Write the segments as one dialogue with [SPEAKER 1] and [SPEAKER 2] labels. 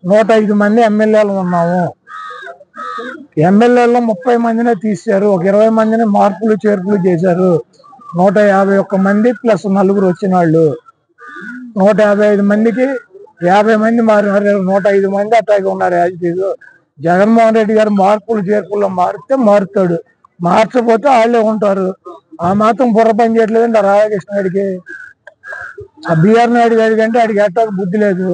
[SPEAKER 1] 105 మంది ఎమ్మెల్యేలు ఉన్నాము. ఎమ్మెల్యేలో 30 మందినే తీశారు, ఒక 20 మందిని మార్పులు చేర్పులు చేశారు. 151 మంది ప్లస్ 4 వచ్చిన వాళ్ళు 155 మందికి 50 మంది మారినారు. 105 మంది అట్లాగే ఉన్నారు. యాజిటీజ్ జగన్మోహన్ రెడ్డి గారు మార్పులు చేర్పుల్లో మారితే మారుతాడు, మార్చకపోతే వాళ్ళే ఉంటారు. ఆ మాత్రం బుర్ర పని చేయట్లేదండి ఆ రాధాకృష్ణ గారికి. ఆ బిఆర్ నాయుడు గారి కంటే ఆడికి ఎట్టాక బుద్ధి లేదు.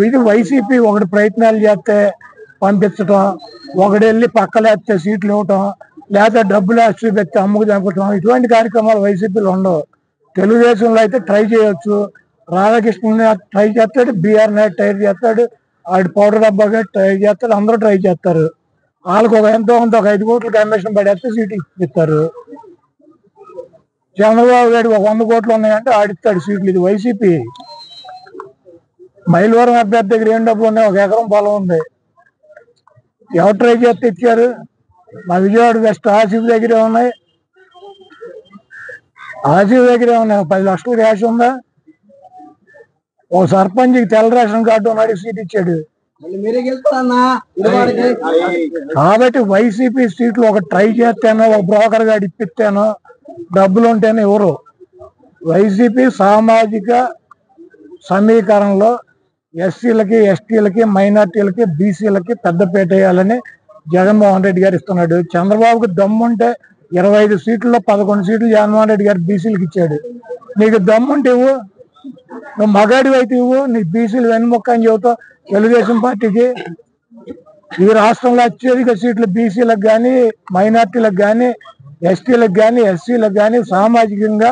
[SPEAKER 1] ఇది వైసీపీ ఒకటి ప్రయత్నాలు చేస్తే పంపించటం, ఒకటి వెళ్ళి పక్కలేస్తే సీట్లు ఇవ్వటం, లేదా డబ్బులు వేసి పెట్టి అమ్ముకు చంపటం, ఇటువంటి కార్యక్రమాలు వైసీపీలో ఉండవు. తెలుగుదేశంలో అయితే ట్రై చేయొచ్చు. రాధాకృష్ణ ట్రై చేస్తాడు, బిఆర్ నాయుడు ట్రై చేస్తాడు, ఆడి పౌడర్ డబ్బాగా ట్రై చేస్తాడు, అందరూ ట్రై చేస్తారు. వాళ్ళకి ఒక ఎంతో కొంత ఒక 5 కోట్లు కమిషన్ పడేస్తే సీట్లు ఇస్తారు. చంద్రబాబు గారికి ఒక 100 కోట్లు ఉన్నాయంటే ఆడిస్తాడు సీట్లు. ఇది వైసీపీ. మైలవరం అభ్యర్థి దగ్గర ఏం డబ్బులు ఉన్నాయి? 1 ఎకరం పొలం ఉంది. ఎవరు ట్రై చేస్తే ఇచ్చారు? మా విజయవాడ వెస్ట్ ఆసిఫ్ దగ్గరే ఉన్నాయి. ఆసిఫ్ దగ్గరే ఉన్నాయి. 10 లక్షలు క్యాష్ ఉందా? ఓ సర్పంచ్కి తెల్ల రేషన్ కార్డు ఉన్నాడు, సీట్ ఇచ్చాడు. కాబట్టి వైసీపీ సీట్లు ఒక ట్రై చేస్తేనో, ఒక బ్రోకర్ గాడు ఇప్పిస్తేనో, డబ్బులు ఉంటేనే ఎవరు. వైసీపీ సామాజిక సమీకరణలో ఎస్సీలకి, ఎస్టీలకి, మైనార్టీలకి, బీసీలకి పెద్దపీట వేయాలని జగన్మోహన్ రెడ్డి గారు ఇస్తున్నాడు. చంద్రబాబుకి దమ్ముంటే 25 సీట్లలో 11 సీట్లు జగన్మోహన్ రెడ్డి గారు బీసీలకు ఇచ్చాడు. నీకు దమ్ముంటే ఇవ్వు, నువ్వు మగాడి అయితే ఇవ్వు. నీకు బీసీలు వెన్నుముక్క అని చెబుతావు తెలుగుదేశం పార్టీకి. ఈ రాష్ట్రంలో అత్యధిక సీట్లు బీసీలకు కానీ, మైనార్టీలకు కానీ, ఎస్టీలకు కానీ, ఎస్సీలకు కానీ సామాజికంగా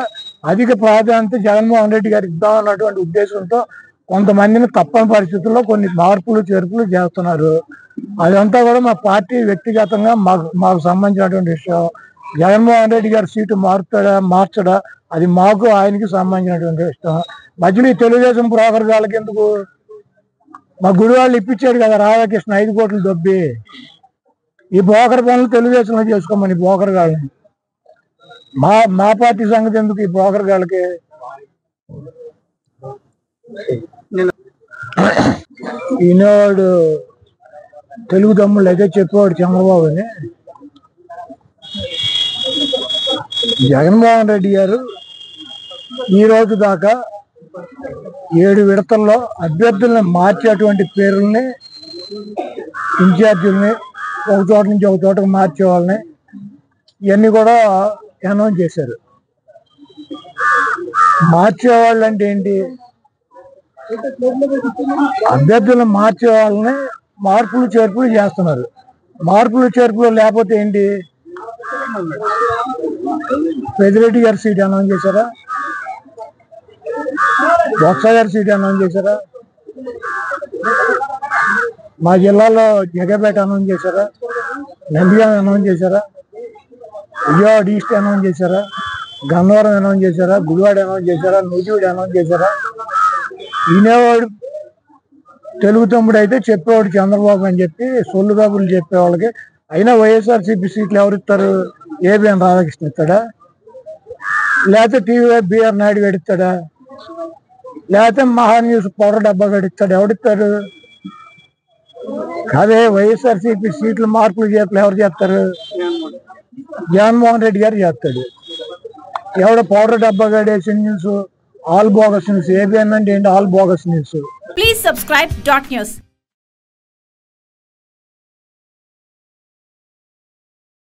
[SPEAKER 1] అధిక ప్రాధాన్యత జగన్మోహన్ రెడ్డి గారికి ఇద్దామన్నటువంటి ఉద్దేశంతో కొంతమందిని తప్పని పరిస్థితుల్లో కొన్ని మార్పులు చేర్పులు చేస్తున్నారు. అదంతా కూడా మా పార్టీ వ్యక్తిగతంగా మాకు సంబంధించినటువంటి విషయం. జగన్మోహన్ రెడ్డి గారి సీటు మార్చడా అది మాకు ఆయనకి సంబంధించినటువంటి విషయం. మధ్యలో ఈ తెలుగుదేశం బ్రోకర్ గాళ్ళకి ఎందుకు? మా గుడి వాళ్ళు ఇప్పించాడు కదా రాధాకృష్ణ 5 కోట్లు దొబ్బి. ఈ బ్రోకర్ పనులు తెలుగుదేశంలో చేసుకోమని బ్రోకర్ గాళ్ళని. మా పార్టీ సంగతి ఎందుకు ఈ బ్రోకర్ గాళ్ళకి? ఈనాడు తెలుగు తమ్ముళ్ళు అయితే చెప్పేవాడు చంద్రబాబుని. జగన్మోహన్ రెడ్డి గారు ఈ రోజు దాకా 7 విడతల్లో అభ్యర్థుల్ని మార్చేటువంటి పేర్లని, ఇన్ఛార్జీలని, ఒక చోట నుంచి ఒక చోటకు మార్చే వాళ్ళని ఇవన్నీ కూడా అనౌన్స్ చేశారు. మార్చేవాళ్ళు అంటే ఏంటి? అభ్యర్థులను మార్చే వాళ్ళని మార్పులు చేర్పులు చేస్తున్నారు. మార్పులు చేర్పులు లేకపోతే ఏంటి? పెద్దిరెడ్డి గారి సీట్ అనౌన్స్ చేశారా? బొత్స గారి సీట్ అనౌన్స్ చేశారా? మా జిల్లాలో జగపేట అనౌన్స్ చేశారా? నంద్యాల అనౌన్స్ చేశారా? విజయవాడ ఈస్ట్ అనౌన్స్ చేశారా? గన్నవరం అనౌన్స్ చేశారా? గుడివాడ అనౌన్స్ చేశారా? నూజివీడు అనౌన్స్ చేశారా? ఈనేవాడు తెలుగు తమ్ముడు అయితే చెప్పేవాడు చంద్రబాబు అని చెప్పి సొల్లు కబుర్లు చెప్పేవాళ్ళకి. అయినా వైఎస్ఆర్సీపీ సీట్లు ఎవరిస్తారు? ఏబిఎన్ రాధాకృష్ణ ఇస్తాడా? లేకపోతే టీవీ బిఆర్ నాయుడు గడిస్తాడా? లేకపోతే మహాన్యూస్ పౌడర్ డబ్బా గడిస్తాడు? ఎవడిస్తారు? అదే వైఎస్ఆర్సీపీ సీట్లు మార్పులు చేపలు ఎవరు చేస్తారు? జగన్మోహన్ రెడ్డి గారు చేస్తాడు. ఎవడ పౌడర్ డబ్బా గడేసి news all bogus news. ABN అంటే ఏంటి? All bogus news.
[SPEAKER 2] Please subscribe .news.